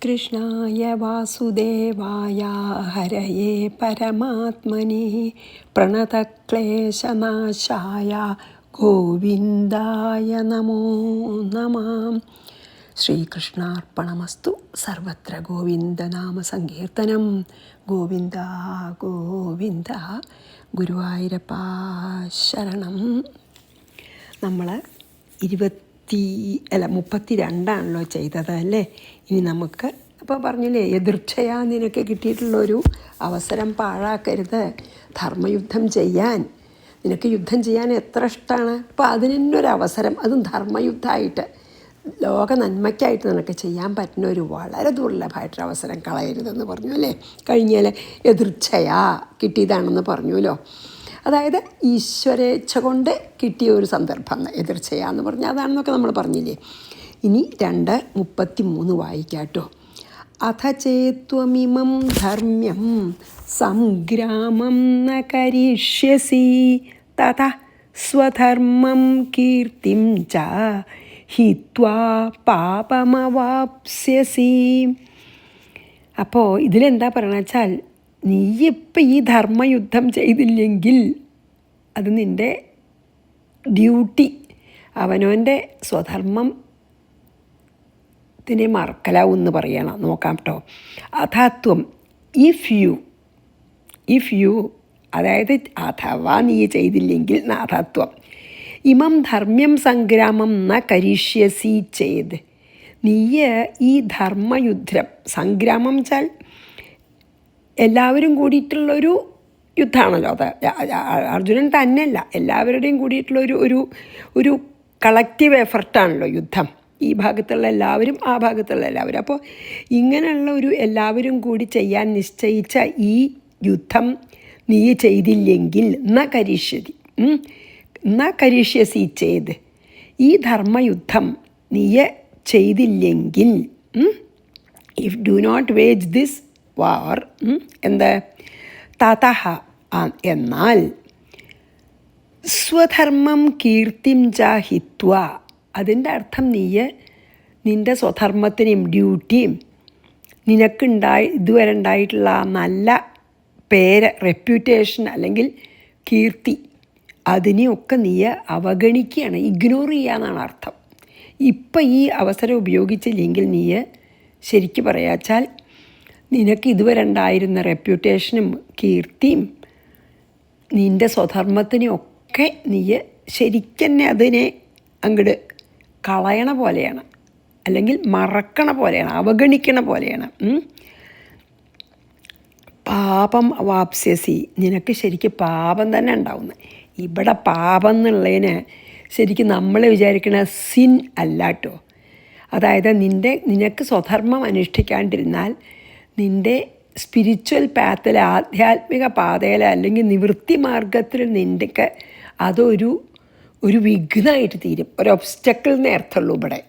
കൃഷ്ണായ വാസുദേവായ ഹരയേ പരമാത്മനെ പ്രണതക്ലേശനാശായ ഗോവിന്ദായ നമോ നമഃ. ശ്രീകൃഷ്ണാർപ്പണമസ്തു. സർവത്ര ഗോവിന്ദനാമസങ്കീർത്തനം. ഗോവിന്ദ ഗോവിന്ദ. ഗുരുവായൂരപ്പ ശരണം. നമ്മൾ 32 ചെയ്തത് അല്ലേ? ഇനി നമുക്ക് അപ്പോൾ പറഞ്ഞില്ലേ, എതിർച്ഛയാ നിനക്ക് കിട്ടിയിട്ടുള്ളൊരു അവസരം പാഴാക്കരുത്. ധർമ്മയുദ്ധം ചെയ്യാൻ നിനക്ക് യുദ്ധം ചെയ്യാൻ എത്ര ഇഷ്ടമാണ്. അപ്പോൾ അതിനൊരവസരം, അതും ധർമ്മയുദ്ധമായിട്ട് ലോക നന്മയ്ക്കായിട്ട് നിനക്ക് ചെയ്യാൻ പറ്റുന്ന ഒരു വളരെ ദുർലഭമായിട്ടൊരു അവസരം കളയരുതെന്ന് പറഞ്ഞു അല്ലേ? കഴിഞ്ഞാൽ എതിർച്ഛയാ കിട്ടിയതാണെന്ന് പറഞ്ഞുല്ലോ. അതായത് ഈശ്വരേച്ഛ കൊണ്ട് കിട്ടിയ ഒരു സന്ദർഭം എതിർച്ഛയാന്ന് പറഞ്ഞാൽ അതാണെന്നൊക്കെ നമ്മൾ പറഞ്ഞില്ലേ. ഇനി 2:33 വായിക്കാട്ടോ. അഥ ചേത്വമിമം ധർമ്മ്യം സംഗ്രാമം ന കരിഷ്യസി തഥ സ്വധർമ്മം കീർത്തിം ച ഹിത്വാ പാപമവാപ്സ്യസി. അപ്പോൾ ഇതിലെന്താ പറയണ വെച്ചാൽ, നീ ഇപ്പം ഈ ധർമ്മയുദ്ധം ചെയ്തില്ലെങ്കിൽ അത് നിൻ്റെ ഡ്യൂട്ടി, അവനവൻ്റെ സ്വധർമ്മത്തിനെ മറക്കലാവും എന്ന് പറയണം. നോക്കാം കേട്ടോ. അഥാത്വം, ഇഫ് യു അതായത് അഥവാ നീ ചെയ്തില്ലെങ്കിൽ നാഥത്വം. ഇമം ധർമ്മ്യം സംഗ്രാമം ന കരിഷ്യസി ചേത്. നീ ഈ ധർമ്മയുദ്ധം, സംഗ്രാമം വെച്ചാൽ എല്ലാവരും കൂടിയിട്ടുള്ളൊരു യുദ്ധമാണല്ലോ. അത് അർജുനൻ തന്നെയല്ല, എല്ലാവരുടെയും കൂടിയിട്ടുള്ള ഒരു കളക്റ്റീവ് എഫർട്ടാണല്ലോ യുദ്ധം. ഈ ഭാഗത്തുള്ള എല്ലാവരും ആ ഭാഗത്തുള്ള എല്ലാവരും. അപ്പോൾ ഇങ്ങനെയുള്ള ഒരു എല്ലാവരും കൂടി ചെയ്യാൻ നിശ്ചയിച്ച ഈ യുദ്ധം നീ ചെയ്തില്ലെങ്കിൽ ന കരിഷ്യസി ചെയ്ത്, ഈ ധർമ്മയുദ്ധം നീ ചെയ്തില്ലെങ്കിൽ, if do not wage this war, എന്ത് തതഹ എന്നാൽ സ്വധർമ്മം കീർത്തിം ച ഹിത്വ, അതിൻ്റെ അർത്ഥം നീ നിൻ്റെ സ്വധർമ്മത്തിനെയും ഡ്യൂട്ടിയും ഇതുവരെ ഉണ്ടായിട്ടുള്ള നല്ല പേര്, റെപ്യൂട്ടേഷൻ അല്ലെങ്കിൽ കീർത്തി, അതിനെയൊക്കെ നീ അവഗണിക്കുകയാണ്, ഇഗ്നോർ ചെയ്യാന്നാണ് അർത്ഥം. ഇപ്പം ഈ അവസരം ഉപയോഗിച്ചില്ലെങ്കിൽ നീ ശരിക്കും പറയാച്ചാൽ നിനക്ക് ഇതുവരെ ഉണ്ടായിരുന്ന റെപ്യൂട്ടേഷനും കീർത്തിയും നിൻ്റെ സ്വധർമ്മത്തിനെയൊക്കെ നീ ശരിക്കന്നെ അതിനെ അങ്ങോട്ട് കളയണ പോലെയാണ്, അല്ലെങ്കിൽ മറക്കണ പോലെയാണ്, അവഗണിക്കണ പോലെയാണ്. പാപം അവാപ്സ്യസി, നിനക്ക് ശരിക്കും പാപം തന്നെ ഉണ്ടാവുന്നത്. ഇവിടെ പാപം എന്നുള്ളതിന് ശരിക്കും നമ്മൾ വിചാരിക്കണ സിൻ അല്ല കേട്ടോ. അതായത് നിനക്ക് സ്വധർമ്മം അനുഷ്ഠിക്കാണ്ടിരുന്നാൽ നിൻ്റെ സ്പിരിച്വൽ പാത്തിൽ, ആധ്യാത്മിക പാതയിൽ അല്ലെങ്കിൽ നിവൃത്തി മാർഗത്തിൽ നിൻ്റെയൊക്കെ അതൊരു വിഘ്നമായിട്ട് തീരും, ഒരു ഒബ്സ്റ്റക്കിൾ എന്നേ അർത്ഥമുള്ളൂ ഇവിടെ.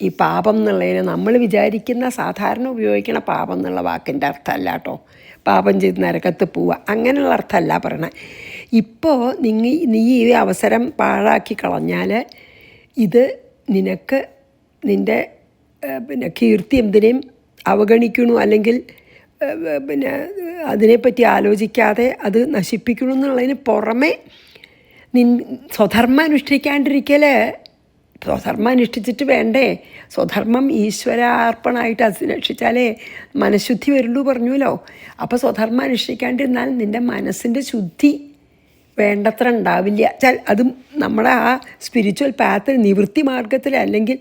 ഈ പാപം എന്നുള്ളതിന് നമ്മൾ വിചാരിക്കുന്ന സാധാരണ ഉപയോഗിക്കണ പാപം എന്നുള്ള വാക്കിൻ്റെ അർത്ഥമല്ല കേട്ടോ. പാപം ചെയ്ത് നരകത്ത് പോവുക അങ്ങനെയുള്ള അർത്ഥമല്ല പറയണേ. ഇപ്പോൾ നീ ഈ അവസരം പാഴാക്കി കളഞ്ഞാൽ ഇത് നിനക്ക് നിൻ്റെ കീർത്തി എന്തിനേയും അവഗണിക്കണു, അല്ലെങ്കിൽ അതിനെപ്പറ്റി ആലോചിക്കാതെ അത് നശിപ്പിക്കണു എന്നുള്ളതിന് പുറമെ സ്വധർമ്മം അനുഷ്ഠിക്കാണ്ടിരിക്കൽ. സ്വധർമ്മം അനുഷ്ഠിച്ചിട്ട് വേണ്ടേ സ്വധർമ്മം ഈശ്വരാർപ്പണമായിട്ട് അനുഷ്ഠിച്ചാലേ മനഃശുദ്ധി വരുള്ളൂ പറഞ്ഞുല്ലോ. അപ്പോൾ സ്വധർമ്മം അനുഷ്ഠിക്കാണ്ടിരുന്നാൽ നിൻ്റെ മനസ്സിൻ്റെ ശുദ്ധി വേണ്ടത്ര ഉണ്ടാവില്ല. അതും നമ്മുടെ ആ സ്പിരിച്വൽ പാത്തിൽ, നിവൃത്തി മാർഗത്തിൽ അല്ലെങ്കിൽ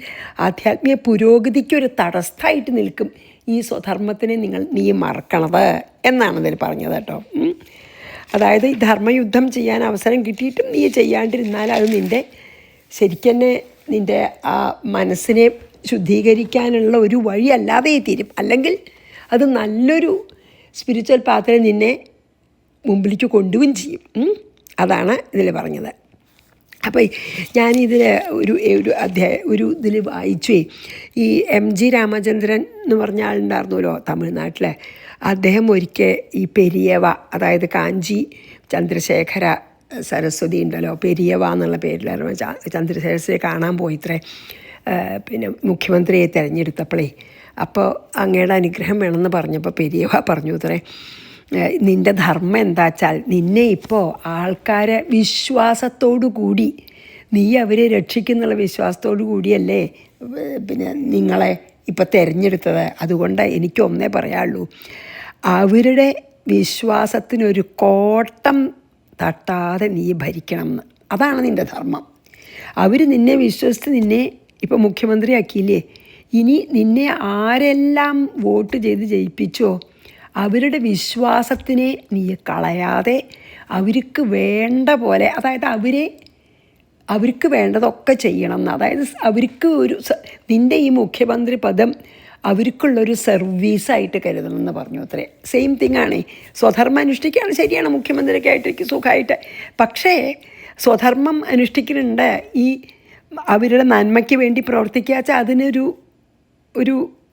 ആധ്യാത്മിക പുരോഗതിക്കൊരു തടസ്സമായിട്ട് നിൽക്കും ഈ സ്വധർമ്മത്തിനെ നീ മറക്കണത് എന്നാണ് ഇതിൽ പറഞ്ഞത് കേട്ടോ. അതായത് ഈ ധർമ്മയുദ്ധം ചെയ്യാൻ അവസരം കിട്ടിയിട്ടും നീ ചെയ്യാണ്ടിരുന്നാൽ അത് നിൻ്റെ ശരിക്കന്നെ നിൻ്റെ ആ മനസ്സിനെ ശുദ്ധീകരിക്കാനുള്ള ഒരു വഴി അല്ലാതെ തീരും. അല്ലെങ്കിൽ അത് നല്ലൊരു സ്പിരിച്വൽ പാത്തിൽ നിന്നെ മുമ്പിലേക്ക് കൊണ്ടുപോവുകയും ചെയ്യും. അതാണ് ഇതിൽ പറഞ്ഞത്. അപ്പോൾ ഞാനിതിൽ ഇതിൽ വായിച്ചു. ഈ MG രാമചന്ദ്രൻ എന്ന് പറഞ്ഞ ആളുണ്ടായിരുന്നല്ലോ തമിഴ്നാട്ടിലെ. അദ്ദേഹം ഒരിക്കൽ ഈ പെരിയവ, അതായത് കാഞ്ചി ചന്ദ്രശേഖര സരസ്വതി ഉണ്ടല്ലോ, പെരിയവ എന്നുള്ള പേരിലായിരുന്നു ചന്ദ്രശേഖരനെ കാണാൻ പോയിത്രേ. പിന്നെ മുഖ്യമന്ത്രിയെ തിരഞ്ഞെടുത്തപ്പോഴേ അപ്പോൾ അങ്ങയുടെ അനുഗ്രഹം വേണമെന്ന് പറഞ്ഞപ്പോൾ പെരിയവ പറഞ്ഞു അത്രേ, നിൻ്റെ ധർമ്മം എന്താ വെച്ചാൽ നിന്നെ ഇപ്പോൾ ആൾക്കാരെ വിശ്വാസത്തോടു കൂടി നീ അവരെ രക്ഷിക്കുന്നുള്ള വിശ്വാസത്തോടു കൂടിയല്ലേ പിന്നെ നിങ്ങളെ ഇപ്പോൾ തിരഞ്ഞെടുത്തത്. അതുകൊണ്ട് എനിക്കൊന്നേ പറയാനുള്ളൂ, അവരുടെ വിശ്വാസത്തിനൊരു കോട്ടം തട്ടാതെ നീ ഭരിക്കണം എന്ന്. അതാണ് നിൻ്റെ ധർമ്മം. അവർ നിന്നെ വിശ്വസിച്ച് നിന്നെ ഇപ്പോൾ മുഖ്യമന്ത്രിയാക്കിയില്ലേ, ഇനി നിന്നെ ആരെല്ലാം വോട്ട് ചെയ്ത് ജയിപ്പിച്ചോ അവരുടെ വിശ്വാസത്തിനെ നീ കളയാതെ അവർക്ക് വേണ്ട പോലെ, അതായത് അവർക്ക് വേണ്ടതൊക്കെ ചെയ്യണം എന്ന്. അതായത് അവർക്ക് നിൻ്റെ ഈ മുഖ്യമന്ത്രി പദം അവർക്കുള്ളൊരു സർവീസായിട്ട് കരുതണം എന്ന് പറഞ്ഞു അത്രേ. സെയിം തിങ് ആണ്, സ്വധർമ്മം അനുഷ്ഠിക്കുകയാണ്, ശരിയാണ്, മുഖ്യമന്ത്രിയൊക്കെ ആയിട്ട് സുഖമായിട്ട്. പക്ഷേ സ്വധർമ്മം അനുഷ്ഠിക്കുന്നുണ്ട്, ഈ അവരുടെ നന്മയ്ക്ക് വേണ്ടി പ്രവർത്തിക്കുക വെച്ചാൽ അതിനൊരു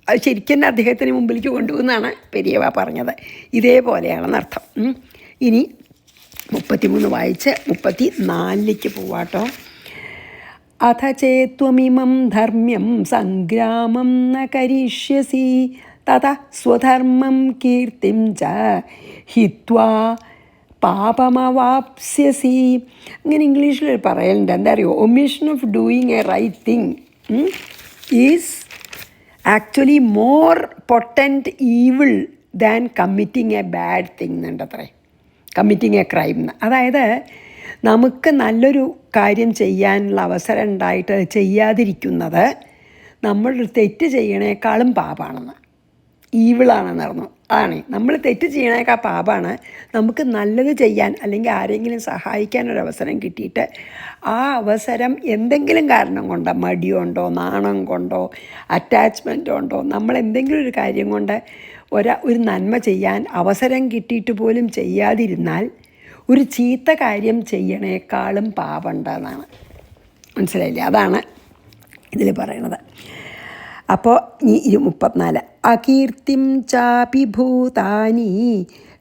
അത് ശരിക്കും അദ്ദേഹത്തിന് മുമ്പിലേക്ക് കൊണ്ടുപോകുന്നതാണ് പെരിയവ പറഞ്ഞത്. ഇതേപോലെയാണെന്നർത്ഥം. ഇനി 33 വായിച്ച് 34 പോവാട്ടോ. അഥ ചേത്വമിമം ധർമ്മ്യം സംഗ്രാമം ന കരിഷ്യസി തത സ്വധർമ്മം കീർത്തിം ച ഹിത്വാ പാപമവാപ്സ്യസി. ഇങ്ങനെ ഇംഗ്ലീഷിൽ പറയലുണ്ട്, എന്താ അറിയോ, omission of doing a right thing is actually more potent evil than committing a bad thing എന്നുണ്ടത്രേ, കമ്മിറ്റിങ് എ ക്രൈം എന്ന്. അതായത് നമുക്ക് നല്ലൊരു കാര്യം ചെയ്യാനുള്ള അവസരം ഉണ്ടായിട്ട് ചെയ്യാതിരിക്കുന്നത് നമ്മളൊരു തെറ്റ് ചെയ്യണേക്കാളും പാപമാണെന്ന്, ഈവിളാണെന്ന് പറഞ്ഞു. ആണ്, നമ്മൾ തെറ്റ് ചെയ്യണേക്കാൾ പാപമാണ് നമുക്ക് നല്ലത് ചെയ്യാൻ അല്ലെങ്കിൽ ആരെങ്കിലും സഹായിക്കാനൊരവസരം കിട്ടിയിട്ട് ആ അവസരം എന്തെങ്കിലും കാരണം കൊണ്ടോ, മടിയുണ്ടോ, നാണം കൊണ്ടോ, അറ്റാച്ച്മെൻ്റ് കൊണ്ടോ, നമ്മൾ എന്തെങ്കിലും ഒരു കാര്യം കൊണ്ട് ഒരു നന്മ ചെയ്യാൻ അവസരം കിട്ടിയിട്ട് പോലും ചെയ്യാതിരുന്നാൽ ഒരു ചീത്ത കാര്യം ചെയ്യണേക്കാളും പാപമുണ്ടെന്നാണ്. മനസ്സിലായില്ലേ? അതാണ് ഇതിൽ പറയണത്. അപ്പോൾ ഈ 34 അകീർത്തിം ചാപി ഭൂതാനി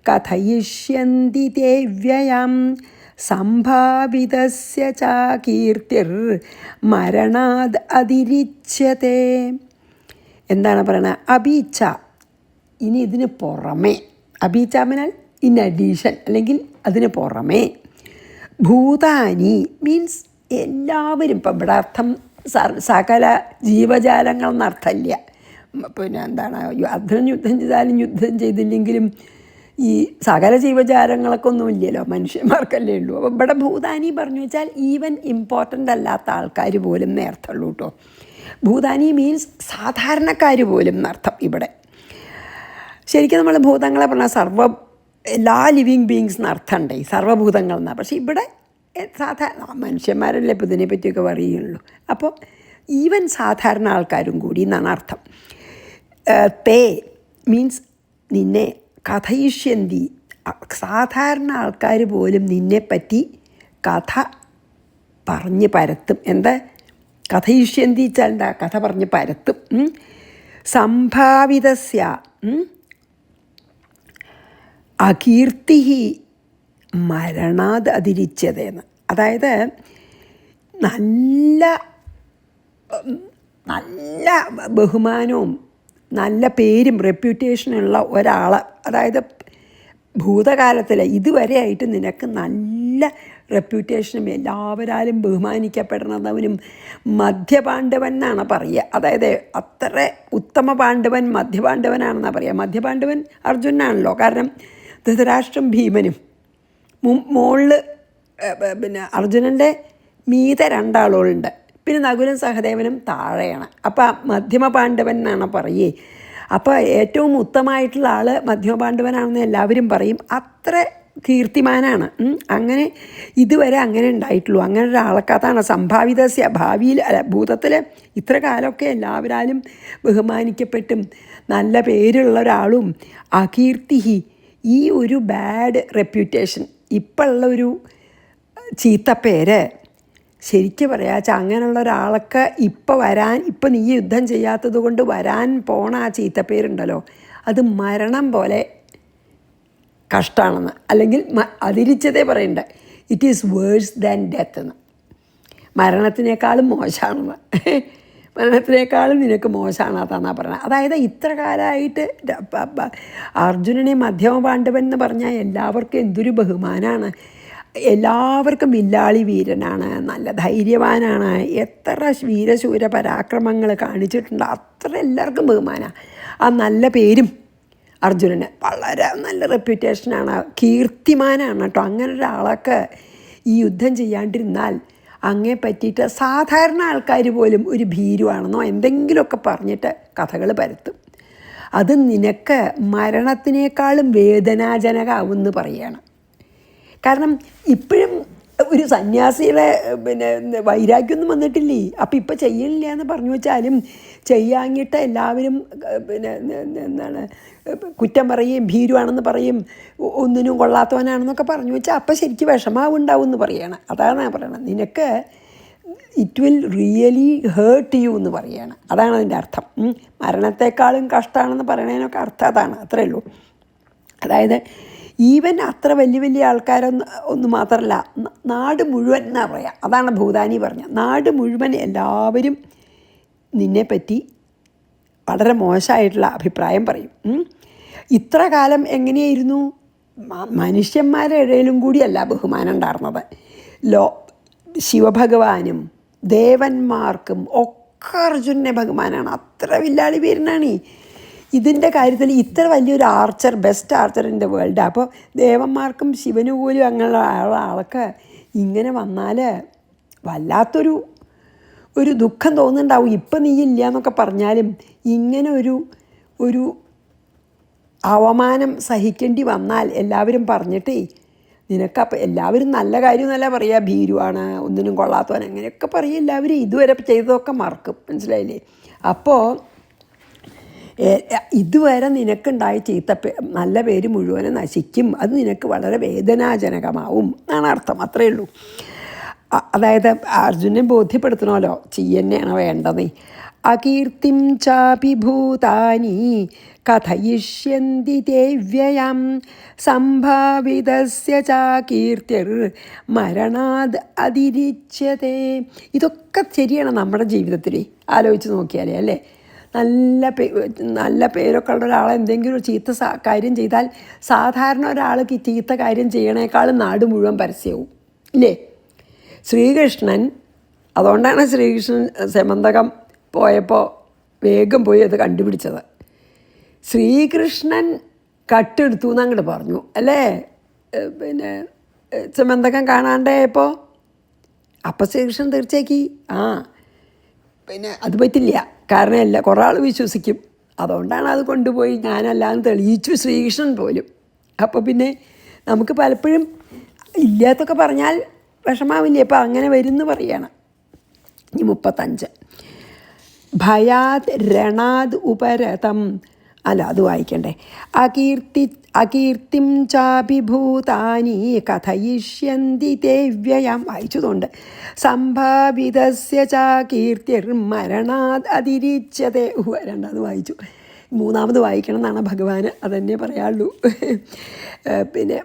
കഥയിഷ്യന്തി തേ വ്യയം സംഭാവിതസ്യ ച കീർത്തിർ മരണാദ് അതിരിച്യത്തെ. എന്താണ് പറയണത്? അബീച്ച, ഇനി ഇതിന് പുറമേ, അബീച്ചാമിനാൽ ഇൻ അഡീഷൻ അല്ലെങ്കിൽ അതിന് പുറമേ, ഭൂതാനി മീൻസ് എല്ലാവരും. ഇപ്പം ഇവിടെ അർത്ഥം സകല ജീവജാലങ്ങൾ എന്നർത്ഥമില്ല. പിന്നെ എന്താണ്, യുദ്ധം ചെയ്താലും യുദ്ധം ചെയ്തില്ലെങ്കിലും ഈ സകല ജീവജാലങ്ങളൊക്കെ ഒന്നും ഇല്ലല്ലോ, മനുഷ്യന്മാർക്കല്ലേ ഉള്ളൂ. അപ്പോൾ ഇവിടെ ഭൂതാനി പറഞ്ഞു വെച്ചാൽ ഈവൻ ഇമ്പോർട്ടൻ്റ് അല്ലാത്ത ആൾക്കാർ പോലും എന്നർത്ഥമുള്ളൂ കേട്ടോ. ഭൂതാനി മീൻസ് സാധാരണക്കാർ പോലും എന്നർത്ഥം ഇവിടെ. ശരിക്കും നമ്മൾ ഭൂതങ്ങളെ പറഞ്ഞാൽ എല്ലാ ലിവിങ് ബീങ്സ് എന്നർത്ഥമുണ്ട്, ഈ സർവ്വഭൂതങ്ങൾ എന്നാണ്. പക്ഷേ ഇവിടെ സാധാരണ മനുഷ്യന്മാരല്ലേ ഇപ്പോൾ ഇതിനെപ്പറ്റിയൊക്കെ പറയുള്ളൂ. അപ്പോൾ ഈവൻ സാധാരണ ആൾക്കാരും കൂടി എന്നാണ് അർത്ഥം. തേ മീൻസ് നിന്നെ, കഥയിഷ്യന്തി സാധാരണ ആൾക്കാർ പോലും നിന്നെപ്പറ്റി കഥ പറഞ്ഞ് പരത്തും. എന്താ കഥയിഷ്യന്തി വെച്ചാൽ എന്താ? കഥ പറഞ്ഞ് പരത്തും. സംഭാവിതസ്യ അകീർത്തി മരണാത് അതിരിച്ചതെന്ന്. അതായത് നല്ല നല്ല ബഹുമാനവും നല്ല പേരും റെപ്യൂട്ടേഷനുള്ള ഒരാൾ, അതായത് ഭൂതകാലത്തിൽ ഇതുവരെ ആയിട്ട് നിനക്ക് നല്ല റെപ്യൂട്ടേഷനും എല്ലാവരാലും ബഹുമാനിക്കപ്പെടുന്നവനും മധ്യപാണ്ഡവൻ എന്നാണ് പറയുക. അതായത് അത്ര ഉത്തമ പാണ്ഡവൻ മധ്യപാണ്ഡവനാണെന്നാണ് പറയുക. മധ്യപാണ്ഡവൻ അർജുനാണല്ലോ, കാരണം ധൃതരാഷ്ട്രം ഭീമനും മുകളിൽ പിന്നെ അർജുനൻ്റെ മീതെ 2 ആളുകളുണ്ട്, പിന്നെ നകുലൻ സഹദേവനും താഴെയാണ്. അപ്പോൾ മധ്യമ പാണ്ഡവൻ എന്നാണ് പറയേ. അപ്പോൾ ഏറ്റവും ഉത്തമമായിട്ടുള്ള ആൾ മധ്യമ പാണ്ഡവനാണെന്ന് എല്ലാവരും പറയും. അത്ര കീർത്തിമാനാണ്. അങ്ങനെ ഇതുവരെ അങ്ങനെ ഉണ്ടായിട്ടുള്ളൂ. അങ്ങനെ ഒരാൾക്കതാണ് സംഭാവിതസ്യ, ഭാവിയിൽ ഭൂതത്തിൽ ഇത്ര കാലമൊക്കെ എല്ലാവരാലും ബഹുമാനിക്കപ്പെട്ടും നല്ല പേരുള്ള ഒരാളും അകീർത്തി, ഈ ഒരു ബാഡ് റെപ്യൂട്ടേഷൻ, ഇപ്പോഴുള്ള ഒരു ചീത്തപ്പേര്, ശരിക്കും പറയാച്ചാൽ അങ്ങനെയുള്ള ഒരാൾക്ക് ഇപ്പം നീ യുദ്ധം ചെയ്യാത്തത് കൊണ്ട് വരാൻ പോണ ആ ചീത്തപ്പേരുണ്ടല്ലോ, അത് മരണം പോലെ കഷ്ടമാണെന്ന്, അല്ലെങ്കിൽ അതിരിച്ചതേ പറയണ്ട, it is verse than death എന്ന്, മരണത്തിനേക്കാളും മോശമാണെന്ന്. മരണത്തിനേക്കാളും നിനക്ക് മോശമാണ് അതാണെന്നാണ് പറയുന്നത്. അതായത് ഇത്ര കാലമായിട്ട് അർജുനനെ മധ്യമ പാണ്ഡവൻ എന്ന് പറഞ്ഞാൽ എല്ലാവർക്കും എന്തൊരു ബഹുമാനമാണ്. എല്ലാവർക്കും വില്ലാളി വീരനാണ്, നല്ല ധൈര്യവാനാണ്, എത്ര വീരശൂര പരാക്രമങ്ങൾ കാണിച്ചിട്ടുണ്ട്, അത്ര എല്ലാവർക്കും ബഹുമാനമാണ്. ആ നല്ല പേരും അർജുനന് വളരെ നല്ല റെപ്യൂട്ടേഷനാണ്, കീർത്തിമാനാണ് കേട്ടോ. അങ്ങനെ ഒരാളൊക്കെ ഈ യുദ്ധം ചെയ്യാണ്ടിരുന്നാൽ അങ്ങേ പറ്റിയിട്ട് സാധാരണ ആൾക്കാർ പോലും ഒരു ഭീരുവാണെന്നോ എന്തെങ്കിലുമൊക്കെ പറഞ്ഞിട്ട് കഥകൾ പരത്തും. അത് നിനക്ക് മരണത്തിനേക്കാളും വേദനാജനകമാവുമെന്ന് പറയുകയാണ്. കാരണം ഇപ്പോഴും ഒരു സന്യാസിയുടെ വൈരാഗ്യമൊന്നും വന്നിട്ടില്ലേ. അപ്പം ഇപ്പം ചെയ്യണില്ല എന്ന് പറഞ്ഞു വെച്ചാലും ചെയ്യാങ്ങിട്ട് എല്ലാവരും എന്താണ് കുറ്റം പറയും, ഭീരുവാണെന്ന് പറയും, ഒന്നിനും കൊള്ളാത്തവനാണെന്നൊക്കെ പറഞ്ഞു വെച്ചാൽ അപ്പം ശരിക്കും വിഷമാവുണ്ടാവും എന്ന് പറയുകയാണ്. അതാണ് ഞാൻ പറയണത്. നിനക്ക് it will really hurt you എന്ന് പറയുകയാണ്. അതാണ് അതിൻ്റെ അർത്ഥം. മരണത്തെക്കാളും കഷ്ടമാണെന്ന് പറയണതിനൊക്കെ അർത്ഥം അതാണ്, അത്രയേ ഉള്ളൂ. അതായത് ഈവൻ അത്ര വലിയ വലിയ ആൾക്കാരൊന്നും മാത്രമല്ല, നാട് മുഴുവൻ എന്നാ പറയാം. അതാണ് ഭൂതാനി പറഞ്ഞത്. നാട് മുഴുവൻ എല്ലാവരും നിന്നെപ്പറ്റി വളരെ മോശമായിട്ടുള്ള അഭിപ്രായം പറയും. ഇത്ര കാലം എങ്ങനെയായിരുന്നു? മനുഷ്യന്മാരുടെ ഇടയിലും കൂടിയല്ല ബഹുമാനം ഉണ്ടായിരുന്നത്. ശിവഭഗവാനും ദേവന്മാർക്കും ഒക്കെ അർജുനനെ ബഹുമാനമാണ്. അത്ര വില്ലാളി വീരനാണ്. ഇതിൻ്റെ കാര്യത്തിൽ ഇത്ര വലിയൊരു archer, best archer in the world. അപ്പോൾ ദേവന്മാർക്കും ശിവന് പോലും അങ്ങനെയുള്ള ആൾക്ക് ഇങ്ങനെ വന്നാൽ വല്ലാത്തൊരു ദുഃഖം തോന്നുന്നുണ്ടാവും. ഇപ്പം നീ ഇല്ല എന്നൊക്കെ പറഞ്ഞാലും ഇങ്ങനെ ഒരു അവമാനം സഹിക്കേണ്ടി വന്നാൽ എല്ലാവരും പറഞ്ഞിട്ടേ നിനക്കപ്പം എല്ലാവരും നല്ല കാര്യമൊന്നുമല്ല പറയുക, ഭീരുവാണ്, ഒന്നിനും കൊള്ളാത്തവൻ, അങ്ങനെയൊക്കെ പറയും എല്ലാവരും. ഇതുവരെ ചെയ്തതൊക്കെ മറക്കും, മനസ്സിലായില്ലേ? അപ്പോൾ ഇതുവരെ നിനക്കുണ്ടായ നല്ല പേര് മുഴുവനും നശിക്കും. അത് നിനക്ക് വളരെ വേദനാജനകമാവും എന്നാണ് അർത്ഥം. അത്രയേ ഉള്ളൂ. അതായത് അർജുനനെ ബോധ്യപ്പെടുത്തണമല്ലോ, ചെയ്യന്നെയാണ് വേണ്ടത്. അകീർത്തിം ചാപി ഭൂതാനി കഥയിഷ്യന്തി തേ വ്യയം സംഭാവിതസ്യ ചാകീർത്തിർ മരണാത് അതിരിച്യതേ. ഇതൊക്കെ ശരിയാണ് നമ്മുടെ ജീവിതത്തിൽ ആലോചിച്ച് നോക്കിയാലേ, അല്ലേ? നല്ല പേരൊക്കെ ഉള്ള ഒരാളെ എന്തെങ്കിലും ഒരു ചീത്ത കാര്യം ചെയ്താൽ സാധാരണ ഒരാൾക്ക് ചീത്ത കാര്യം ചെയ്യണേക്കാളും നാട് മുഴുവൻ പരസ്യവും, ഇല്ലേ? ശ്രീകൃഷ്ണൻ, അതുകൊണ്ടാണ് ശ്രീകൃഷ്ണൻ സെമന്തകം പോയപ്പോൾ വേഗം പോയി അത് കണ്ടുപിടിച്ചത്. ശ്രീകൃഷ്ണൻ കട്ടെടുത്തു എന്നങ്ങോട്ട് പറഞ്ഞു, അല്ലേ? സെമന്തകം കാണാണ്ടായപ്പോൾ അപ്പം ശ്രീകൃഷ്ണൻ തീർച്ചയാക്കി അത് പറ്റില്ല. കാരണം കുറേ ആൾ വിശ്വസിക്കും. അതുകൊണ്ടാണ് അത് കൊണ്ടുപോയി ഞാനല്ലാന്ന് തെളിയിച്ചു ശ്രീകൃഷ്ണൻ പോലും. അപ്പോൾ പിന്നെ നമുക്ക് പലപ്പോഴും ഇല്ലാത്തൊക്കെ പറഞ്ഞാൽ വിഷമാവില്ലേ? അപ്പോൾ അങ്ങനെ വരുമെന്ന് പറയണം. ഇനി 35 ഭയാത് രണാത് ഉപരതം, അല്ല അത് വായിക്കണ്ടേ. അകീർത്തിം ചാഭിഭൂതാനി കഥയിഷ്യന്തി തേ വ്യയം, വായിച്ചതുകൊണ്ട്. സംഭാവിതസ്യ ചാകീർത്തിർ മരണാത് അതിരിച്യതേ. രണ്ടാമത് വായിച്ചു, മൂന്നാമത് വായിക്കണം എന്നാണ് ഭഗവാന്, അതന്നെ പറയാനുള്ളൂ. പിന്നെ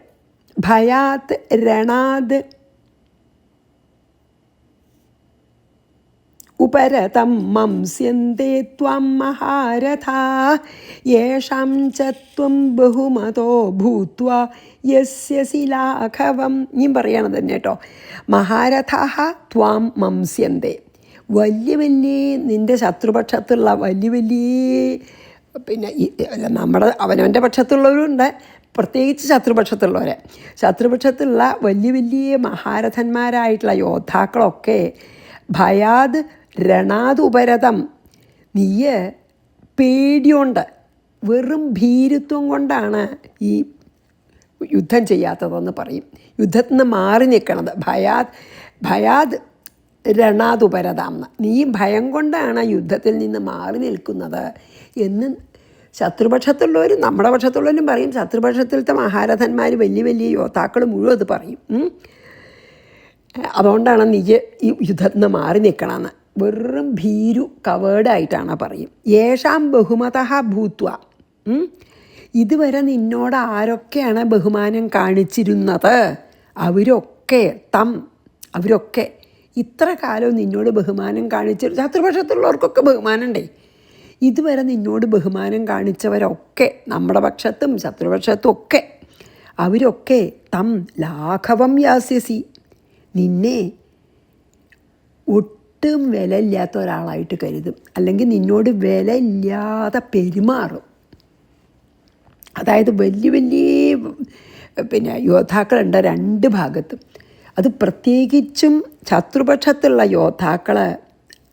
ഭയാത് രണാത് ഉപരതം മംസ്യന്തേ ത്വം മഹാരഥാ യേഷാം ച ത്വം ബഹുമതോ ഭൂത്വാ യസ്യസി ലാഘവം. ഇനിയും പറയണത് തന്നെ കേട്ടോ. മഹാരഥാഃ ത്വാം മംസ്യന്തേ, വലിയ നിൻ്റെ ശത്രുപക്ഷത്തുള്ള വലിയ പിന്നെ അവനവൻ്റെ പക്ഷത്തുള്ളവരുണ്ട്, പ്രത്യേകിച്ച് ശത്രുപക്ഷത്തുള്ള വലിയ മഹാരഥന്മാരായിട്ടുള്ള യോദ്ധാക്കളൊക്കെ ഭയാത് രണാത് ഉപരതം, നീയ് പേടിയോണ്ട്, വെറും ഭീരുത്വം കൊണ്ടാണ് ഈ യുദ്ധം ചെയ്യാത്തതെന്ന് പറയും. യുദ്ധത്തിൽ നിന്ന് മാറി നിൽക്കണത്. ഭയാത് രണാത് ഉപരതം, നീ ഭയം കൊണ്ടാണ് യുദ്ധത്തിൽ നിന്ന് മാറി നിൽക്കുന്നത് എന്ന് ശത്രുപക്ഷത്തുള്ളവരും നമ്മുടെ പക്ഷത്തുള്ളവരും പറയും. ശത്രുപക്ഷത്തിലത്തെ മഹാരഥന്മാർ വലിയ യോദ്ധാക്കൾ മുഴുവൻ അത് പറയും. അതുകൊണ്ടാണ് നീ ഈ യുദ്ധത്തിൽ നിന്ന് മാറി നിൽക്കണമെന്ന്. വെറും ഭീരു കവേർഡായിട്ടാണ് പറയും. യേഷാം ബഹുമതഃ ഭൂത്വ, ഇതുവരെ നിന്നോട് ആരൊക്കെയാണ് ബഹുമാനം കാണിച്ചിരുന്നത് അവരൊക്കെ ഇത്ര കാലവും നിന്നോട് ബഹുമാനം കാണിച്ച ശത്രുപക്ഷത്തുള്ളവർക്കൊക്കെ ബഹുമാനമുണ്ടേ. ഇതുവരെ നിന്നോട് ബഹുമാനം കാണിച്ചവരൊക്കെ നമ്മുടെ പക്ഷത്തും ശത്രുപക്ഷത്തും ഒക്കെ അവരൊക്കെ തം ലാഘവം യാസ്യസി, നിന്നെ ഒട്ടും വില ഇല്ലാത്ത ഒരാളായിട്ട് കരുതും, അല്ലെങ്കിൽ നിന്നോട് വില ഇല്ലാതെ പെരുമാറും. അതായത് വലിയ വലിയ യോദ്ധാക്കളുണ്ട് രണ്ട് ഭാഗത്തും. അത് പ്രത്യേകിച്ചും ശത്രുപക്ഷത്തുള്ള യോദ്ധാക്കൾ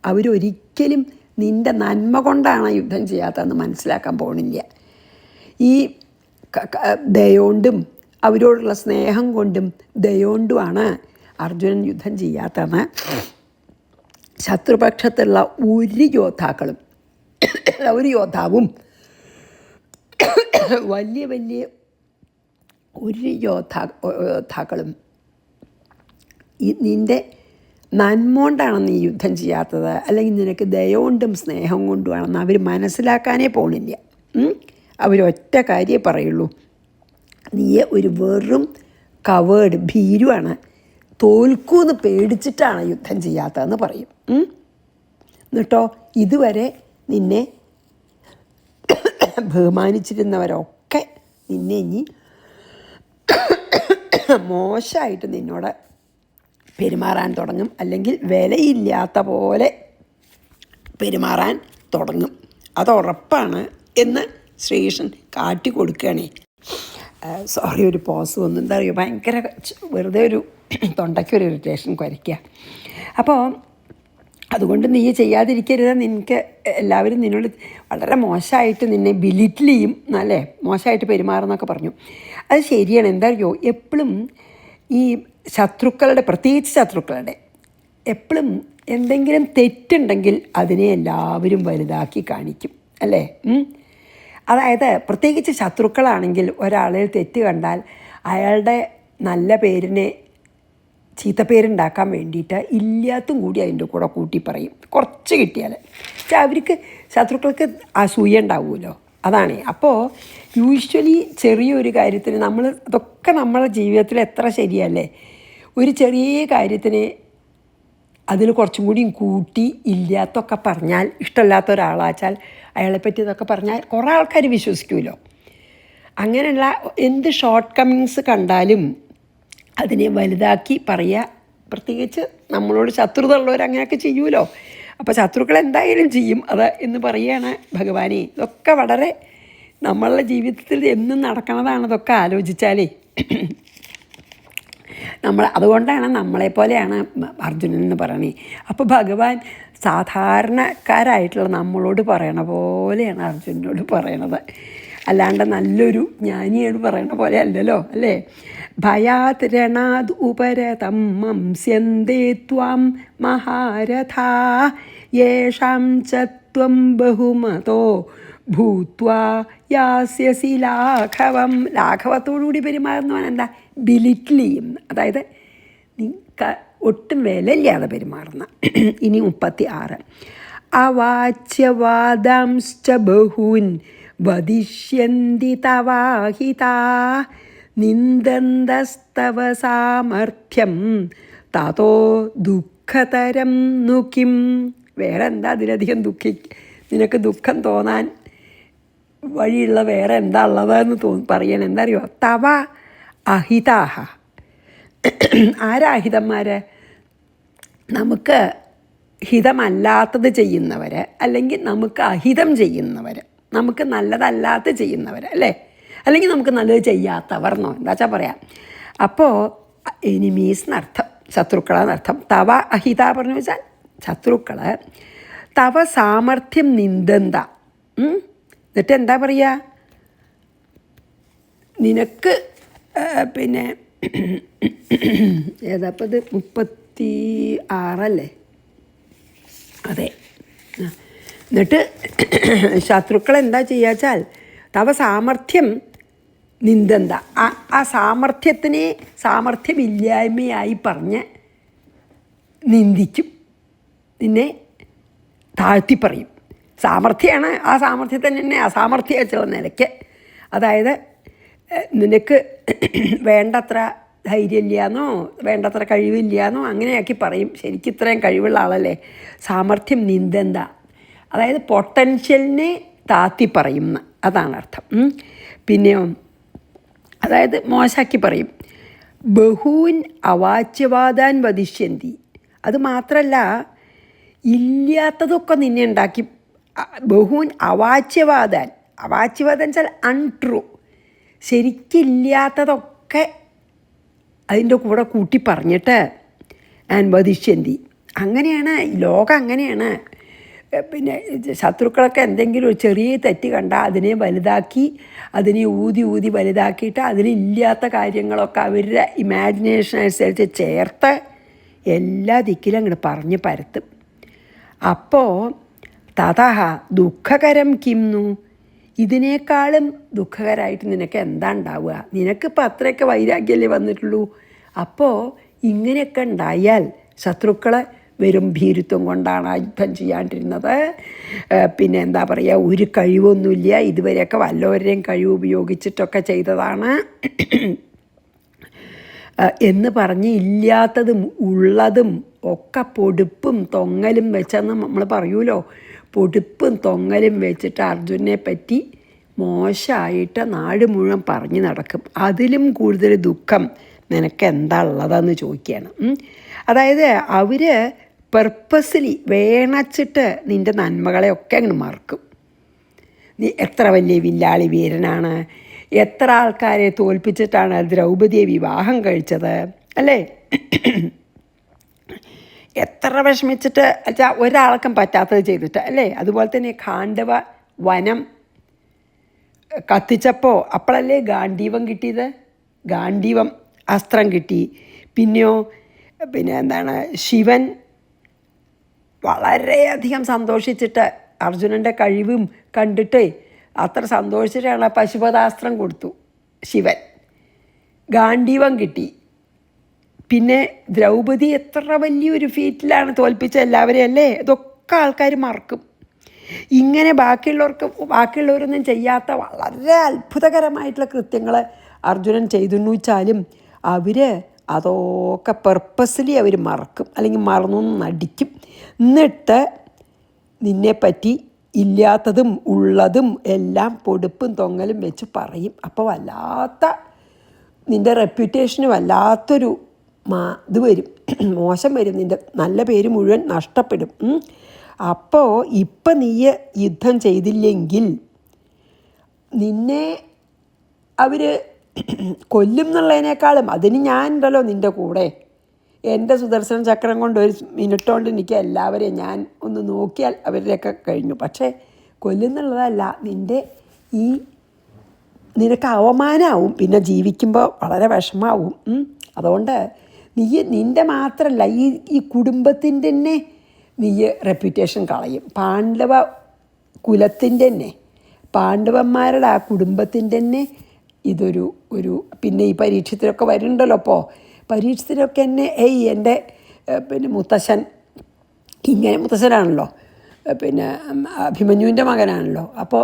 അവരൊരിക്കലും നിൻ്റെ നന്മ കൊണ്ടാണ് യുദ്ധം ചെയ്യാത്തതെന്ന് മനസ്സിലാക്കാൻ പോണില്ല. ഈ ദയോണ്ടും അവരോടുള്ള സ്നേഹം കൊണ്ടും ദയോണ്ടുമാണ് അർജുനൻ യുദ്ധം ചെയ്യാത്തതെന്ന് ശത്രുപക്ഷത്തുള്ള ഒരു യോദ്ധാവും വലിയ വലിയ ഒരു യോദ്ധാക്കളും നിൻ്റെ നന്മ കൊണ്ടാണ് നീ യുദ്ധം ചെയ്യാത്തത്, അല്ലെങ്കിൽ നിനക്ക് ദയ കൊണ്ടും സ്നേഹം കൊണ്ടുമാണെന്ന് അവർ മനസ്സിലാക്കാനേ പോണില്ല. അവരൊറ്റ കാര്യമേ പറയുള്ളൂ, നീ ഒരു വെറും കവേർഡ് ഭീരുവാണ്, തോൽക്കൂന്ന് പേടിച്ചിട്ടാണ് യുദ്ധം ചെയ്യാത്തതെന്ന് പറയും. എന്നിട്ടോ ഇതുവരെ നിന്നെ ബഹുമാനിച്ചിരുന്നവരൊക്കെ നിന്നെ ഇനി മോശമായിട്ട് നിന്നോട് പെരുമാറാൻ തുടങ്ങും, അല്ലെങ്കിൽ വിലയില്ലാത്ത പോലെ പെരുമാറാൻ തുടങ്ങും. അതുറപ്പാണ് എന്ന് ശ്രീകൃഷ്ണൻ കാട്ടിക്കൊടുക്കുകയാണേ. സോറി, ഒരു പോസ് വന്നു. എന്താ പറയുക, ഭയങ്കര വെറുതെ ഒരു തൊണ്ടയ്ക്കൊരു ഇറിറ്റേഷൻ കുരയ്ക്കുക. അപ്പോൾ അതുകൊണ്ട് നീ ചെയ്യാതിരിക്കരുത്. നിനക്ക് എല്ലാവരും നിന്നോട് വളരെ മോശമായിട്ട് നിന്നെ ബിലിറ്റിൽ ചെയ്യും, അല്ലേ, മോശമായിട്ട് പെരുമാറുന്നൊക്കെ പറഞ്ഞു. അത് ശരിയാണ്. എന്താ അറിയോ, എപ്പോഴും ഈ ശത്രുക്കളുടെ, പ്രത്യേകിച്ച് ശത്രുക്കളുടെ എപ്പോഴും എന്തെങ്കിലും തെറ്റുണ്ടെങ്കിൽ അതിനെ എല്ലാവരും വലുതാക്കി കാണിക്കും, അല്ലേ? അതായത് പ്രത്യേകിച്ച് ശത്രുക്കളാണെങ്കിൽ ഒരാളിൽ തെറ്റ് കണ്ടാൽ അയാളുടെ നല്ല പേരിനെ ചീത്തപ്പേരുണ്ടാക്കാൻ വേണ്ടിയിട്ട് ഇല്ലാത്തും കൂടി അതിൻ്റെ കൂടെ കൂട്ടി പറയും, കുറച്ച് കിട്ടിയാൽ. പക്ഷേ അവർക്ക് ശത്രുക്കൾക്ക് അസൂയ ഉണ്ടാവുമല്ലോ, അതാണ്. അപ്പോൾ യൂഷ്വലി ചെറിയൊരു കാര്യത്തിന് അതൊക്കെ നമ്മളെ ജീവിതത്തിൽ എത്ര ശരിയല്ലേ, ഒരു ചെറിയ കാര്യത്തിന് അതിൽ കുറച്ചും കൂടിയും കൂട്ടി ഇല്ലാത്തൊക്കെ പറഞ്ഞാൽ, ഇഷ്ടമില്ലാത്ത ഒരാളാച്ചാൽ അയാളെപ്പറ്റി ഇതൊക്കെ പറഞ്ഞാൽ കുറേ ആൾക്കാർ വിശ്വസിക്കുമല്ലോ. അങ്ങനെയുള്ള എന്ത് ഷോർട്ട് കമ്മിങ്സ് കണ്ടാലും അതിനെ വലുതാക്കി പറയുക. പ്രത്യേകിച്ച് നമ്മളോട് ശത്രുത ഉള്ളവർ അങ്ങനെയൊക്കെ ചെയ്യുമല്ലോ. അപ്പോൾ ശത്രുക്കൾ എന്തായാലും ചെയ്യും അത് എന്ന് പറയുകയാണ് ഭഗവാനെ. ഇതൊക്കെ വളരെ നമ്മളുടെ ജീവിതത്തിൽ എന്നും നടക്കണതാണ്. ഇതൊക്കെ ആലോചിച്ചാലേ അതുകൊണ്ടാണ് നമ്മളെപ്പോലെയാണ് അർജുനൻ എന്ന് പറയണേ. അപ്പോൾ ഭഗവാൻ സാധാരണക്കാരായിട്ടുള്ള നമ്മളോട് പറയണ പോലെയാണ് അർജുനനോട് പറയണത്, അല്ലാണ്ട് നല്ലൊരു ജ്ഞാനിയോട് പറയണ പോലെ അല്ലല്ലോ, അല്ലേ? ഭയാത് രണാത് ഉപരതം മംസ്യന്തേ ത്വാം മഹാരഥാ യേഷാം ച ത്വം ബഹുമതോ ഭൂത്വാ യാസ്യസി ലാഘവം. ലാഘവത്തോടുകൂടി പെരുമാറുന്നവൻ എന്താ, ബിലിറ്റിൽ ചെയ്യുന്ന, അതായത് ഒട്ടും വിലയില്ലാതെ പെരുമാറുന്ന. ഇനി 36. അവാച്യവാദംശ്ച ബഹൂൻ വദിഷ്യന്തി തവാഹിതാ നിന്ദന്തസ്തവ സാമർഥ്യം തതോ ദുഃഖതരം नु കിം. വേറെ എന്താ അതിലധികം നിനക്ക് ദുഃഖം തോന്നാൻ വഴിയുള്ള വേറെ എന്താ ഉള്ളതെന്ന് പറയണം. എന്താ അറിയോ, തവ അഹിതാഹ. ആരാഹിതന്മാർ? നമുക്ക് ഹിതമല്ലാത്തത് ചെയ്യുന്നവർ, അല്ലെങ്കിൽ നമുക്ക് അഹിതം ചെയ്യുന്നവർ, നമുക്ക് നല്ലതല്ലാത്ത ചെയ്യുന്നവർ, അല്ലേ? അല്ലെങ്കിൽ നമുക്ക് നല്ലത് ചെയ്യാത്തവർ എന്നോ എന്താ വെച്ചാൽ പറയാം. അപ്പോൾ എനിമീസ് എന്നർത്ഥം, ശത്രുക്കളെന്നർത്ഥം. തവ അഹിത പറഞ്ഞു വെച്ചാൽ ശത്രുക്കൾ. തവ സാമർഥ്യം നിന്ദന്ത. എന്നിട്ട് എന്താ പറയുക, നിനക്ക് പിന്നെ ഏതാപ്പത് 36 അതെ. എന്നിട്ട് ശത്രുക്കൾ എന്താ ചെയ്യുക വെച്ചാൽ തവ സാമർഥ്യം നിന്ദന്ത. ആ സാമർഥ്യത്തിനെ സാമർഥ്യമില്ലായ്മയായി പറഞ്ഞ് നിന്ദിക്കും, നിന്നെ താഴ്ത്തിപ്പറയും. സാമർഥ്യമാണ്, ആ സാമർഥ്യത്തിന് തന്നെ അസാമർഥ്യം വെച്ചുള്ള നിലയ്ക്ക്. അതായത് നിനക്ക് വേണ്ടത്ര ധൈര്യമില്ലയെന്നോ വേണ്ടത്ര കഴിവില്ലയെന്നോ അങ്ങനെയാക്കി പറയും. ശരിക്കും ഇത്രയും കഴിവുള്ള ആളല്ലേ. സാമർഥ്യം നിന്ദന്ത, അതായത് പൊട്ടൻഷ്യലിനെ താത്തി പറയും, അതാണ് അർത്ഥം. പിന്നെയോ അതായത് മോശമാക്കി പറയും. ബഹൂൻ അവാച്യവാദാൻ വദിഷ്യന്തി, അത് മാത്രമല്ല ഇല്ലാത്തതൊക്കെ നിന്നെ ഉണ്ടാക്കി. ബഹൂൻ അവാച്യവാദാൻ, അവാച്യവാദം വെച്ചാൽ അൺട്രൂ, ശരിക്കില്ലാത്തതൊക്കെ അതിൻ്റെ കൂടെ കൂട്ടി പറഞ്ഞിട്ട് വദിഷ്യന്തി. അങ്ങനെയാണ് ലോകം, അങ്ങനെയാണ്. പിന്നെ ശത്രുക്കളൊക്കെ എന്തെങ്കിലും ഒരു ചെറിയ തെറ്റ് കണ്ടാൽ അതിനെ വലുതാക്കി, അതിനെ ഊതി ഊതി വലുതാക്കിയിട്ട് അതിലില്ലാത്ത കാര്യങ്ങളൊക്കെ അവരുടെ ഇമാജിനേഷൻ അനുസരിച്ച് ചേർത്ത് എല്ലാ ദിക്കിലും അങ്ങോട്ട് പറഞ്ഞ് പരത്തും. അപ്പോൾ തതഹ ദുഃഖകരം കിംന്നു, ഇതിനേക്കാളും ദുഃഖകരമായിട്ട് നിനക്ക് എന്താ ഉണ്ടാവുക? നിനക്കിപ്പോൾ അത്രയൊക്കെ വൈരാഗ്യമല്ലേ വന്നിട്ടുള്ളൂ. അപ്പോൾ ഇങ്ങനെയൊക്കെ ഉണ്ടായാൽ ശത്രുക്കളെ വെറും ഭീരുത്വം കൊണ്ടാണ് യുദ്ധം ചെയ്യാണ്ടിരുന്നത്. പിന്നെ എന്താ പറയുക, ഒരു കഴിവൊന്നുമില്ല, ഇതുവരെയൊക്കെ വല്ലവരുടെയും കഴിവ് ഉപയോഗിച്ചിട്ടൊക്കെ ചെയ്തതാണ് എന്ന് പറഞ്ഞ് ഇല്ലാത്തതും ഉള്ളതും ഒക്കെ പൊടുപ്പും തൊങ്ങലും വെച്ചെന്ന് നമ്മൾ പറയൂലോ. പൊടുപ്പും തൊങ്ങലും വെച്ചിട്ട് അർജുനെ പറ്റി മോശമായിട്ട് നാട് മുഴുവൻ പറഞ്ഞു നടക്കും. അതിലും കൂടുതൽ ദുഃഖം നിനക്ക് എന്താ ഉള്ളതെന്ന് ചോദിക്കുകയാണ്. അതായത് അവർ പെർപ്പസ്ലി വേണച്ചിട്ട് നിൻ്റെ നന്മകളെയൊക്കെ അങ്ങ് മറക്കും. നീ എത്ര വലിയ വില്ലാളി വീരനാണ്, എത്ര ആൾക്കാരെ തോൽപ്പിച്ചിട്ടാണ് ദ്രൗപദിയെ വിവാഹം കഴിച്ചത് അല്ലേ, എത്ര വിഷമിച്ചിട്ട് വെച്ചാൽ ഒരാൾക്കും പറ്റാത്തത് ചെയ്തിട്ട് അല്ലേ. അതുപോലെ തന്നെ ഖാണ്ഡവ വനം കത്തിച്ചപ്പോൾ അപ്പോഴല്ലേ ഗാന്ധീവം കിട്ടിയത്, ഗാന്ധീവം അസ്ത്രം കിട്ടി. പിന്നെയോ പിന്നെ എന്താണ്, ശിവൻ വളരെയധികം സന്തോഷിച്ചിട്ട് അർജുനൻ്റെ കഴിവും കണ്ടിട്ട് അത്ര സന്തോഷിച്ചിട്ടാണ് പശുപതാസ്ത്രം കൊടുത്തു ശിവൻ, ഗാന്ധീവം കിട്ടി. പിന്നെ ദ്രൗപദി എത്ര വലിയൊരു ഫീറ്റിലാണ് തോൽപ്പിച്ച എല്ലാവരെയും അല്ലേ. ഇതൊക്കെ ആൾക്കാർ മറക്കും. ഇങ്ങനെ ബാക്കിയുള്ളവരൊന്നും ചെയ്യാത്ത വളരെ അത്ഭുതകരമായിട്ടുള്ള കൃത്യങ്ങൾ അർജുനൻ ചെയ്തെന്നു വെച്ചാലും അവർ അതൊക്കെ പെർപ്പസ്ലി അവർ മറക്കും, അല്ലെങ്കിൽ മറന്നു നടിക്കും. എന്നിട്ട് നിന്നെപ്പറ്റി ഇല്ലാത്തതും ഉള്ളതും എല്ലാം പൊടുപ്പും തൊങ്ങലും വെച്ച് പറയും. അപ്പോൾ വല്ലാത്ത നിൻ്റെ റെപ്യൂട്ടേഷന് വല്ലാത്തൊരു ഇത് വരും, മോശം വരും, നിൻ്റെ നല്ല പേര് മുഴുവൻ നഷ്ടപ്പെടും. അപ്പോൾ ഇപ്പം നീ യുദ്ധം ചെയ്തില്ലെങ്കിൽ നിന്നെ അവർ കൊല്ലും എന്നുള്ളതിനേക്കാളും അതിന് ഞാൻ ഉണ്ടല്ലോ നിൻ്റെ കൂടെ. എൻ്റെ സുദർശന ചക്രം കൊണ്ട് ഒരു മിനിറ്റ് കൊണ്ട് എനിക്ക് എല്ലാവരെയും ഞാൻ ഒന്ന് നോക്കിയാൽ അവരുടെയൊക്കെ കഴിഞ്ഞു. പക്ഷേ കൊല്ലുന്നുള്ളതല്ല, നിനക്ക് അവമാനമാവും, പിന്നെ ജീവിക്കുമ്പോൾ വളരെ വിഷമാവും. അതുകൊണ്ട് നിൻ്റെ മാത്രമല്ല ഈ കുടുംബത്തിൻ്റെ തന്നെ നീ റെപ്യൂട്ടേഷൻ കളയും. പാണ്ഡവ കുലത്തിൻ്റെ തന്നെ, പാണ്ഡവന്മാരുടെ ആ കുടുംബത്തിൻ്റെ തന്നെ ഇതൊരു പിന്നെ ഈ പരീക്ഷത്തിലൊക്കെ വരുന്നുണ്ടല്ലോ. അപ്പോൾ പരീക്ഷത്തിലൊക്കെ തന്നെ എൻ്റെ പിന്നെ മുത്തശ്ശനാണല്ലോ, പിന്നെ അഭിമന്യുവിൻ്റെ മകനാണല്ലോ. അപ്പോൾ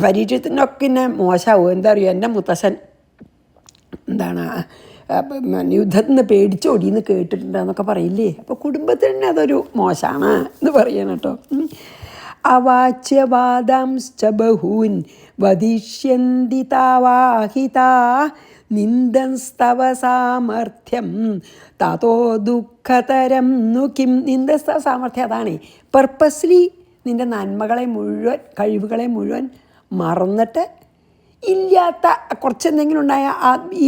പരീക്ഷത്തിനൊക്കെ പിന്നെ മോശമാവും. എന്താ പറയുക, എൻ്റെ മുത്തശ്ശൻ എന്താണ് യുദ്ധത്തിൽ നിന്ന് പേടിച്ചോടിയെന്ന് കേട്ടിട്ടുണ്ടെന്നൊക്കെ പറയില്ലേ. അപ്പോൾ കുടുംബത്തിന് തന്നെ അതൊരു മോശമാണ് എന്ന് പറയണം കേട്ടോ. അവാച്യവാദംശ്ച ബഹൂൻ വദിഷ്യന്തി താവാഹിതാ നിന്ദസ്തവ സാമർഥ്യം തതോ ദുഃഖതരം नु കിം. നിന്ദസ്തവ സാമർഥ്യം അതാണ്. പർപ്പസ്ലി നിൻ്റെ നന്മകളെ മുഴുവൻ കഴിവുകളെ മുഴുവൻ മറന്നിട്ട് ഇല്ലാത്ത കുറച്ചെന്തെങ്കിലും ഉണ്ടായ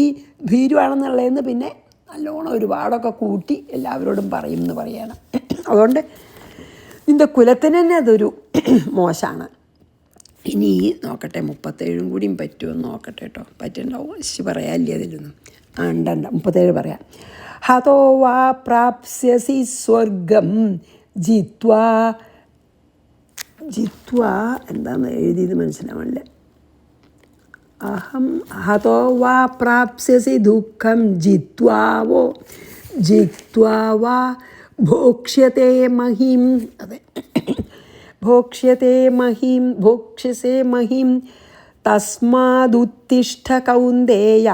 ഈ ഭീരുവാണെന്നുള്ളതെന്ന് പിന്നെ നല്ലോണം ഒരുപാടൊക്കെ കൂട്ടി എല്ലാവരോടും പറയും എന്ന് പറയണം. അതുകൊണ്ട് നിൻ്റെ കുലത്തിന് തന്നെ അതൊരു മോശമാണ്. ഇനി നോക്കട്ടെ, 37 കൂടിയും പറ്റുമെന്ന് നോക്കട്ടെ കേട്ടോ. പറ്റുന്നുണ്ടാവും, പറയാല്ലേ അതിലൊന്നും. ഉണ്ട് 37 പറയാം. ഹതോ വാ പ്രാപ്സ്യസി സ്വർഗം ജിത്വാ എന്താണെന്ന് എഴുതിയത് മനസ്സിലാവണില്ല. അഹം ഹതോ വാ പ്രാപ്സ്യസി ദുഃഖം ജിത്വാ വാ ഭോക്ഷ്യത്തെ മഹിം. അതെ, ഭോക്ഷ്യസേ മഹിം തസ്മാദുത്തിഷ്ഠ കൗന്ദേയ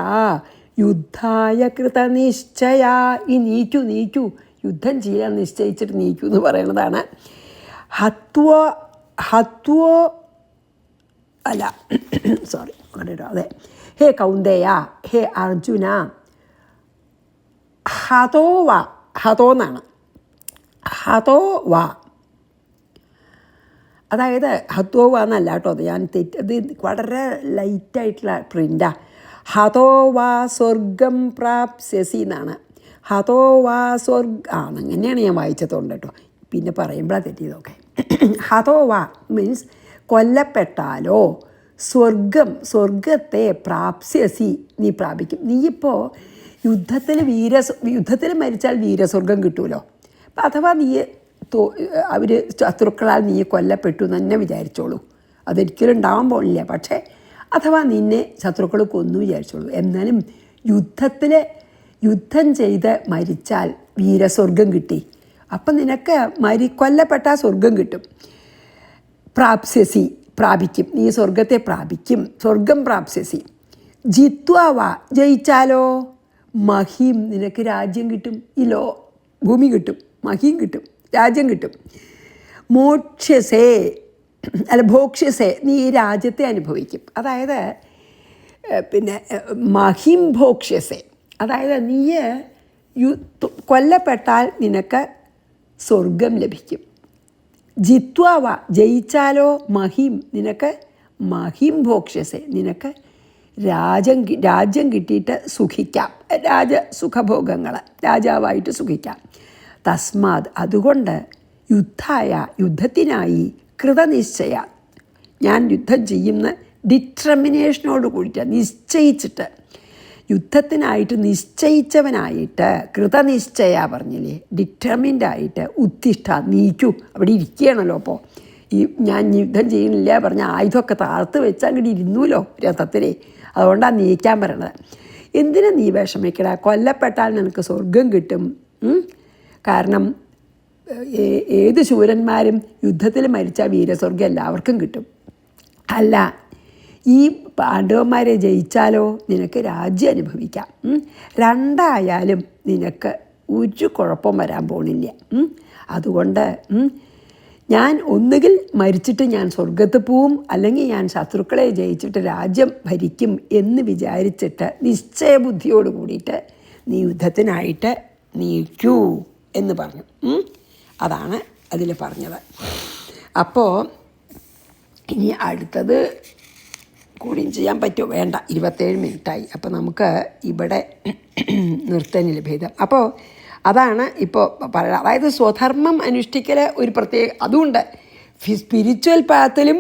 യുദ്ധായ കൃതനിശ്ചയ. ഈ നീക്കൂ യുദ്ധം ചെയ്യാൻ നിശ്ചയിച്ചിട്ട് നീക്കൂ എന്ന് പറയുന്നതാണ്. ഹത്വോ അല്ല സോറി അതെ. ഹേ കൗന്ദേയ, ഹേ അർജുന, ഹതോ എന്നാണ്. അതായത് ഹത്വ എന്നല്ല കേട്ടോ, അത് ഞാൻ ഇത് വളരെ ലൈറ്റായിട്ടുള്ള പ്രിൻ്റാണ്. ഹതോവാ സ്വർഗം പ്രാപ്സ്യസി എന്നാണ്. ഹതോവാ അങ്ങനെയാണ് ഞാൻ വായിച്ചതുകൊണ്ട് കേട്ടോ, പിന്നെ പറയുമ്പോഴാണ് തെറ്റിയതൊക്കെ. ഹതോവാ മീൻസ് കൊല്ലപ്പെട്ടാലോ സ്വർഗത്തെ പ്രാപ്സ്യസി നീ പ്രാപിക്കും. നീയിപ്പോൾ യുദ്ധത്തിൽ മരിച്ചാൽ വീരസ്വർഗം കിട്ടുമല്ലോ. അപ്പം അഥവാ അവർ ശത്രുക്കളാൽ നീ കൊല്ലപ്പെട്ടു എന്ന് തന്നെ വിചാരിച്ചോളൂ. അതൊരിക്കലും ഉണ്ടാവാൻ പോണില്ല. പക്ഷേ അഥവാ നിന്നെ ശത്രുക്കൾ കൊന്നു വിചാരിച്ചോളൂ. എന്നാലും യുദ്ധം ചെയ്ത് മരിച്ചാൽ വീരസ്വർഗം കിട്ടി. അപ്പം നിനക്ക് കൊല്ലപ്പെട്ടാൽ സ്വർഗം കിട്ടും. പ്രാപിക്കും, നീ സ്വർഗത്തെ പ്രാപിക്കും. സ്വർഗം പ്രാപ്സ്യസി. ജിത്വാവാ ജയിച്ചാലോ മഹീം, നിനക്ക് രാജ്യം കിട്ടും. ഭൂമി കിട്ടും, മഹീം കിട്ടും, രാജ്യം കിട്ടും. ഭോക്ഷ്യസേ, നീ ഈ രാജ്യത്തെ അനുഭവിക്കും. അതായത് പിന്നെ മഹിം ഭോക്ഷ്യസേ, അതായത് നീ കൊല്ലപ്പെട്ടാൽ നിനക്ക് സ്വർഗം ലഭിക്കും. ജിത്വാവ ജയിച്ചാലോ നിനക്ക് മഹിം ഭോക്ഷ്യസേ, നിനക്ക് രാജ്യം കിട്ടിയിട്ട് സുഖിക്കാം. സുഖഭോഗങ്ങൾ രാജാവായിട്ട് സുഖിക്കാം. തസ്മാത് അതുകൊണ്ട് യുദ്ധത്തിനായി കൃതനിശ്ചയ, ഞാൻ യുദ്ധം ചെയ്യുന്ന ഡിറ്റർമിനേഷനോട് കൂടിയിട്ട് നിശ്ചയിച്ചിട്ട്, യുദ്ധത്തിനായിട്ട് നിശ്ചയിച്ചവനായിട്ട്, കൃതനിശ്ചയ പറഞ്ഞില്ലേ, ഡിറ്റർമിൻഡായിട്ട് ഉത്തിഷ്ഠ നീക്കൂ. അവിടെ ഇരിക്കുകയാണല്ലോ. അപ്പോൾ ഞാൻ യുദ്ധം ചെയ്യണില്ല പറഞ്ഞ ആയുധമൊക്കെ താഴ്ത്ത് വെച്ചാൽ അങ്ങോട്ട് ഇരുന്നൂല്ലോ രഥത്തിലേ. അതുകൊണ്ടാണ് നീക്കാൻ പറയണത്. എന്തിനാ നീ വിഷമിക്കട? കൊല്ലപ്പെട്ടാൽ നിനക്ക് സ്വർഗം കിട്ടും. കാരണം ഏത് ശൂരന്മാരും യുദ്ധത്തിൽ മരിച്ചാൽ വീരസ്വർഗം എല്ലാവർക്കും കിട്ടും. അല്ല, ഈ പാണ്ഡവന്മാരെ ജയിച്ചാലോ നിനക്ക് രാജ്യം അനുഭവിക്കാം. രണ്ടായാലും നിനക്ക് ഒരു കുഴപ്പം വരാൻ പോണില്ല. അതുകൊണ്ട് ഞാൻ ഒന്നുകിൽ മരിച്ചിട്ട് ഞാൻ സ്വർഗത്ത് പോവും, അല്ലെങ്കിൽ ഞാൻ ശത്രുക്കളെ ജയിച്ചിട്ട് രാജ്യം ഭരിക്കും എന്ന് വിചാരിച്ചിട്ട് നിശ്ചയബുദ്ധിയോട് കൂടിയിട്ട് നീ യുദ്ധത്തിനായിട്ട് നീക്കൂ എന്ന് പറഞ്ഞു. അതാണ് അതിൽ പറഞ്ഞത്. അപ്പോൾ ഇനി അടുത്തത് കൂടിയും ചെയ്യാൻ പറ്റുമോ? വേണ്ട, 27 മിനിറ്റായി. അപ്പോൾ നമുക്ക് ഇവിടെ നിർത്തനിൽ ഭേദം. അപ്പോൾ അതാണ് ഇപ്പോൾ പറയുക. അതായത് സ്വധർമ്മം അനുഷ്ഠിക്കൽ ഒരു പ്രത്യേക അതുകൊണ്ട് സ്പിരിച്വൽ പാത്തിലും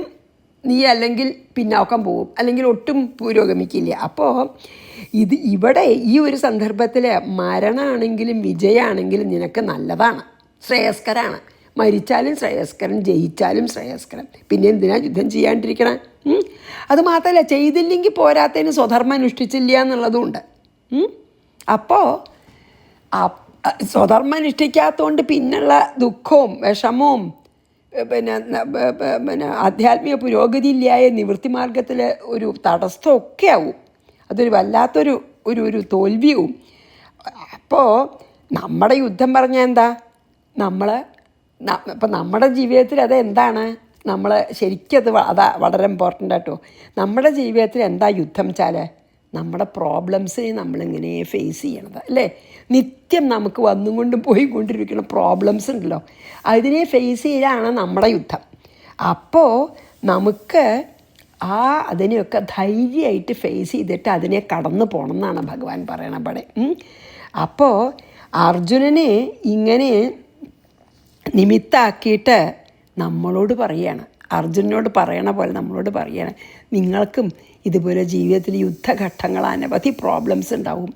നീ അല്ലെങ്കിൽ പിന്നോക്കം പോവും, അല്ലെങ്കിൽ ഒട്ടും പുരോഗമിക്കില്ല. അപ്പോൾ ഇവിടെ ഈ ഒരു സന്ദർഭത്തിൽ മരണമാണെങ്കിലും വിജയമാണെങ്കിലും നിനക്ക് നല്ലതാണ്, ശ്രേയസ്കരാണ്. മരിച്ചാലും ശ്രേയസ്കരൻ, ജയിച്ചാലും ശ്രേയസ്കരൻ. പിന്നെ എന്തിനാ യുദ്ധം ചെയ്യാണ്ടിരിക്കണം? അത് മാത്രമല്ല, ചെയ്തില്ലെങ്കിൽ പോരാത്തതിന് സ്വധർമ്മം അനുഷ്ഠിച്ചില്ല എന്നുള്ളതുമുണ്ട്. അപ്പോൾ സ്വധർമ്മം അനുഷ്ഠിക്കാത്തതുകൊണ്ട് പിന്നുള്ള ദുഃഖവും വിഷമവും പിന്നെ ആധ്യാത്മിക പുരോഗതി ഇല്ലായ നിവൃത്തി മാർഗത്തിൽ ഒരു തടസ്സമൊക്കെ ആവും. അതൊരു വല്ലാത്തൊരു ഒരു തോൽവിയും. അപ്പോൾ നമ്മുടെ യുദ്ധം പറഞ്ഞാൽ എന്താ? ഇപ്പം നമ്മുടെ ജീവിതത്തിൽ അതെന്താണ്? നമ്മൾ ശരിക്കും അതാ വളരെ ഇമ്പോർട്ടൻ്റ് ആട്ടോ. നമ്മുടെ ജീവിതത്തിൽ എന്താ യുദ്ധം വെച്ചാൽ നമ്മുടെ പ്രോബ്ലംസിനെ നമ്മളിങ്ങനെ ഫേസ് ചെയ്യണത് അല്ലേ? നിത്യം നമുക്ക് വന്നുകൊണ്ടും പോയിക്കൊണ്ടിരിക്കുന്ന പ്രോബ്ലംസ് ഉണ്ടല്ലോ, അതിനെ ഫേസ് ചെയ്യലാണ് നമ്മുടെ യുദ്ധം. അപ്പോൾ നമുക്ക് അതിനെയൊക്കെ ധൈര്യമായിട്ട് ഫേസ് ചെയ്തിട്ട് അതിനെ കടന്നു പോകണം എന്നാണ് ഭഗവാൻ പറയണവിടെ. അപ്പോൾ അർജുനനെ ഇങ്ങനെ നിമിത്താക്കിയിട്ട് നമ്മളോട് പറയുകയാണ്, അർജുനനോട് പറയണ പോലെ നമ്മളോട് പറയുകയാണ്, നിങ്ങൾക്കും ഇതുപോലെ ജീവിതത്തിൽ യുദ്ധഘട്ടങ്ങൾ അനവധി പ്രോബ്ലംസ് ഉണ്ടാവും.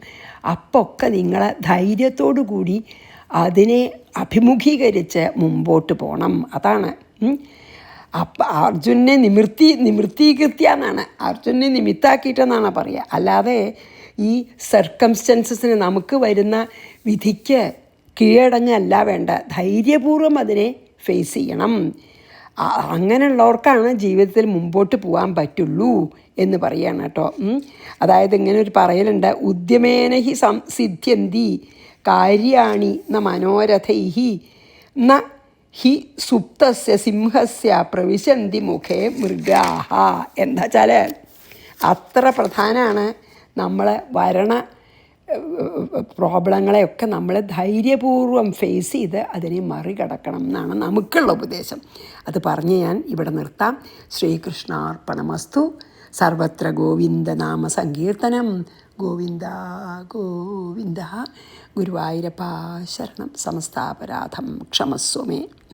അപ്പോൾ ഒക്കെ നിങ്ങൾ ധൈര്യത്തോടു കൂടി അതിനെ അഭിമുഖീകരിച്ച് മുമ്പോട്ട് പോകണം. അതാണ്. അപ്പം അർജുനെ നിവൃത്തീകൃത്യ എന്നാണ്, അർജുനെ നിമിത്താക്കിയിട്ടെന്നാണ് പറയുക. അല്ലാതെ ഈ സർക്കംസ്റ്റൻസസിന് നമുക്ക് വരുന്ന വിധിക്ക് കീഴടങ്ങല്ല വേണ്ട, ധൈര്യപൂർവ്വം അതിനെ ഫേസ് ചെയ്യണം. അങ്ങനെയുള്ളവർക്കാണ് ജീവിതത്തിൽ മുമ്പോട്ട് പോകാൻ പറ്റുള്ളൂ എന്ന് പറയുകയാണ് കേട്ടോ. അതായത് ഇങ്ങനെ ഒരു പറയലുണ്ട്, ഉദ്യമേന ഹി സിദ്ധ്യന്തി കാര്യാണി ന മനോരഥൈഹി ന ഹി സുപ്തസ്യ സിംഹസ്യ പ്രവിശന്തി മുഖേ മൃഗാഹ. എന്താ വെച്ചാൽ അത്ര പ്രധാനമാണ് നമ്മളെ പ്രോബ്ലങ്ങളെയൊക്കെ നമ്മൾ ധൈര്യപൂർവ്വം ഫേസ് ചെയ്ത് അതിനെ മറികടക്കണം എന്നാണ് നമുക്കുള്ള ഉപദേശം. അത് പറഞ്ഞ് ഞാൻ ഇവിടെ നിർത്താം. ശ്രീകൃഷ്ണാർപ്പണമസ്തു. സർവത്ര ഗോവിന്ദനാമ സങ്കീർത്തനം. ഗോവിന്ദ ഗോവിന്ദ. ഗുരുവായൂരപ്പാ ശരണം. സമസ്താപരാധം ക്ഷമസ്വമേ.